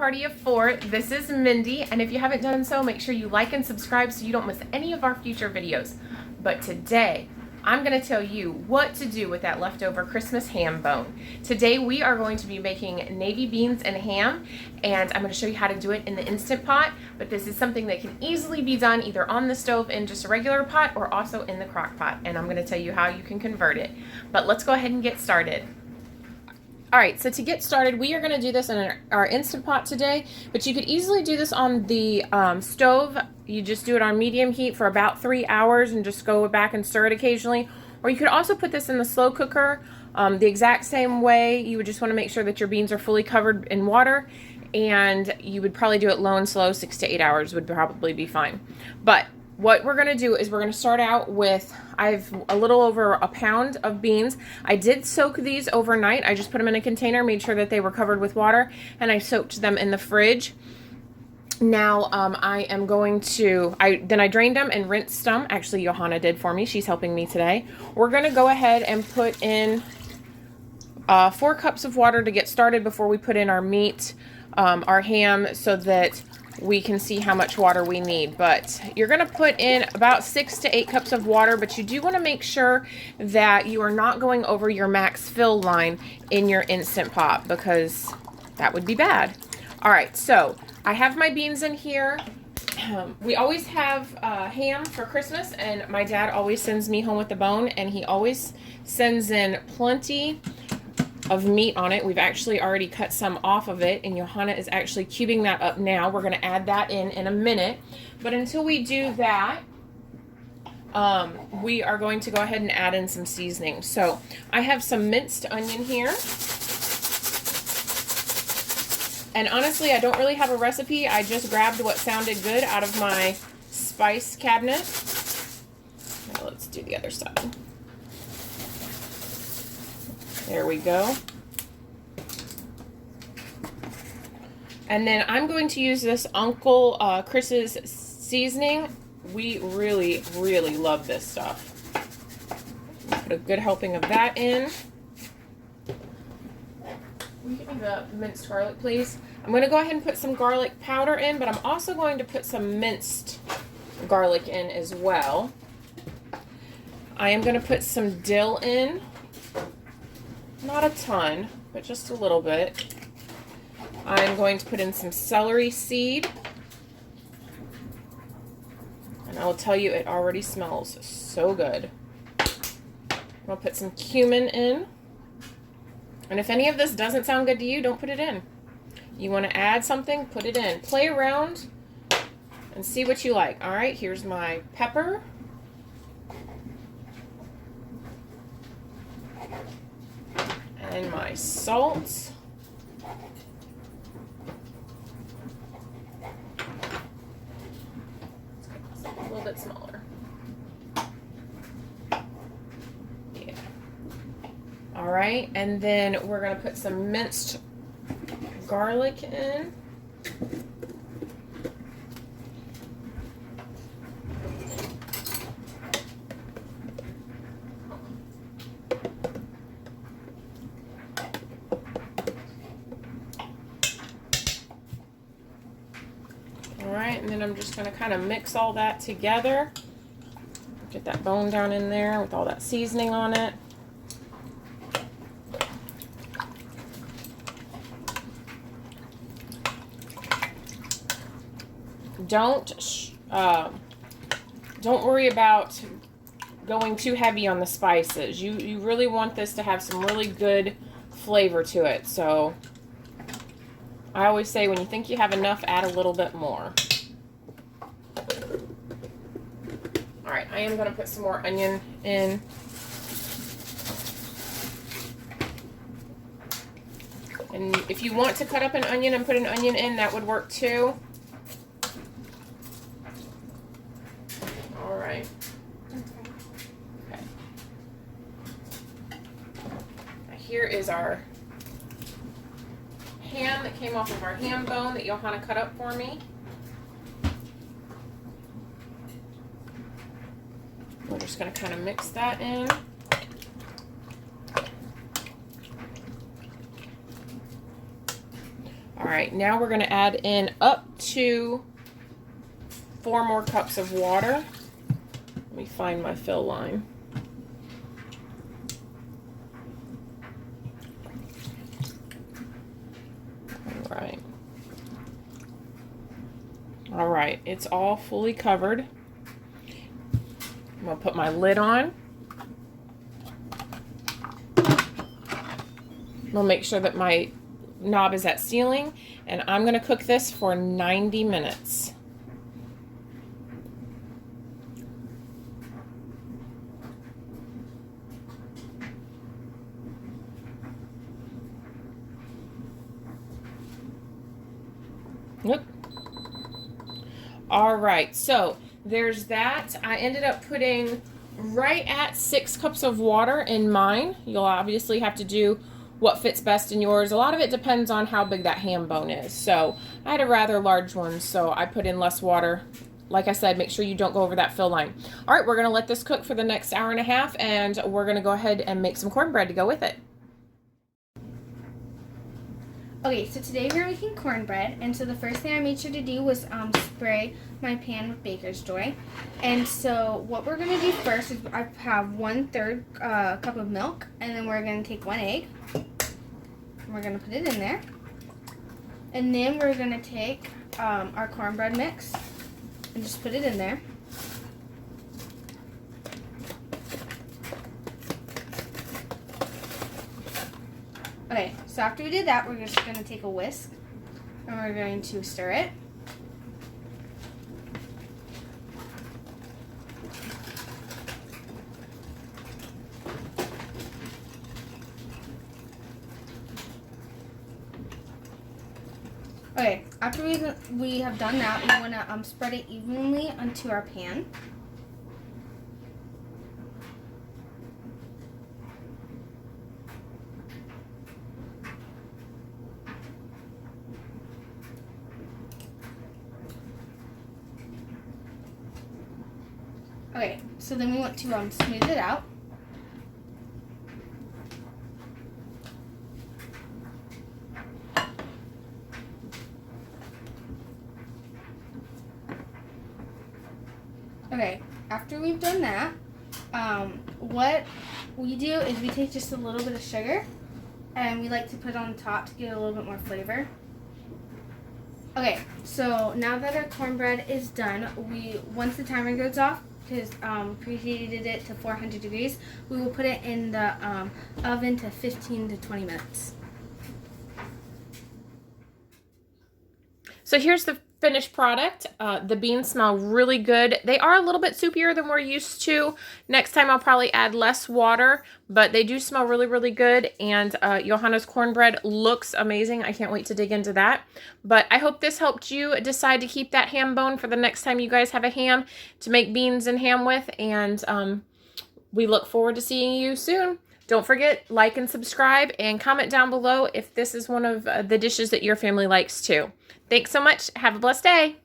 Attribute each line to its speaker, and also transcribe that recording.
Speaker 1: party of 4. This is Mindy, and if you haven't done so, make sure you like and subscribe so you don't miss any of our future videos. But today, I'm going to tell you what to do with that leftover Christmas ham bone. Today we are going to be making navy beans and ham, and I'm going to show you how to do it in the Instant Pot, but this is something that can easily be done either on the stove in just a regular pot or also in the crock pot, and I'm going to tell you how you can convert it. But let's go ahead and get started. Alright, so to get started, we are going to do this in our Instant Pot today, but you could easily do this on the stove. You just do it on medium heat for about 3 hours and just go back and stir it occasionally. Or you could also put this in the slow cooker the exact same way. You would just want to make sure that your beans are fully covered in water, and you would probably do it low and slow. 6 to 8 hours would probably be fine. But what we're going to do is we're going to start out with, I have a little over a pound of beans. I did soak these overnight. I just put them in a container, made sure that they were covered with water, and I soaked them in the fridge. Now I am going to, then I drained them and rinsed them. Actually, Johanna did for me. She's helping me today. We're going to go ahead and put in 4 cups of water to get started before we put in our meat, our ham, so that we can see how much water we need. But you're going to put in about 6 to 8 cups of water, but you do want to make sure that you are not going over your max fill line in your Instant Pot, because that would be bad. All right, so I have my beans in here. We always have ham for Christmas, and my dad always sends me home with the bone, and he always sends in plenty of meat on it. We've actually already cut some off of it, and Johanna is actually cubing that up now. We're going to add that in a minute. But until we do that, we are going to go ahead and add in some seasoning. So I have some minced onion here. And honestly, I don't really have a recipe. I just grabbed what sounded good out of my spice cabinet. Now let's do the other side. There we go. And then I'm going to use this Uncle Chris's seasoning. We really, really love this stuff. Put a good helping of that in. Will you give me the minced garlic, please? I'm going to go ahead and put some garlic powder in, but I'm also going to put some minced garlic in as well. I am going to put some dill in. Not a ton, but just a little bit. I'm going to put in some celery seed. And I will tell you, it already smells so good. I'll put some cumin in. And if any of this doesn't sound good to you, don't put it in. You want to add something, put it in. Play around and see what you like. All right, here's my pepper. And my salt. A little bit smaller. Yeah. All right, and then we're going to put some minced garlic in. Alright, and then I'm just going to kind of mix all that together. Get that bone down in there with all that seasoning on it. Don't worry about going too heavy on the spices. You really want this to have some really good flavor to it. So I always say when you think you have enough, add a little bit more. All right, I am going to put some more onion in. And if you want to cut up an onion and put an onion in, that would work too. All right. Okay. Now here is our ham that came off of our ham bone that Johanna cut up for me. We're just going to kind of mix that in. All right, right, now we're going to add in up to 4 more cups of water. Let me find my fill line. All right, it's all fully covered. I'm gonna put my lid on. We'll make sure that my knob is at sealing, and I'm gonna cook this for 90 minutes. Yep. All right, so there's that. I ended up putting right at 6 cups of water in mine. You'll obviously have to do what fits best in yours. A lot of it depends on how big that ham bone is. So I had a rather large one, so I put in less water. Like I said, make sure you don't go over that fill line. All right, we're gonna let this cook for the next hour and a half, and we're gonna go ahead and make some cornbread to go with it.
Speaker 2: Okay, so today we're making cornbread, and so the first thing I made sure to do was spray my pan with baker's joy. And so what we're going to do first is I have 1/3 cup of milk, and then we're going to take 1 egg, and we're going to put it in there. And then we're going to take our cornbread mix and just put it in there. Okay, so after we did that, we're just going to take a whisk and we're going to stir it. Okay, after we have done that, we want to spread it evenly onto our pan. Okay, so then we want to smooth it out. Okay, after we've done that, what we do is we take just a little bit of sugar and we like to put it on top to get a little bit more flavor. Okay, so now that our cornbread is done, once the timer goes off, because preheated it to 400 degrees, we will put it in the oven to 15 to 20 minutes.
Speaker 1: So here's the finished product. The beans smell really good. They are a little bit soupier than we're used to. Next time I'll probably add less water, but they do smell really, really good. And Johanna's cornbread looks amazing. I can't wait to dig into that. But I hope this helped you decide to keep that ham bone for the next time you guys have a ham to make beans and ham with. And we look forward to seeing you soon. Don't forget, like and subscribe, and comment down below if this is one of the dishes that your family likes too. Thanks so much. Have a blessed day.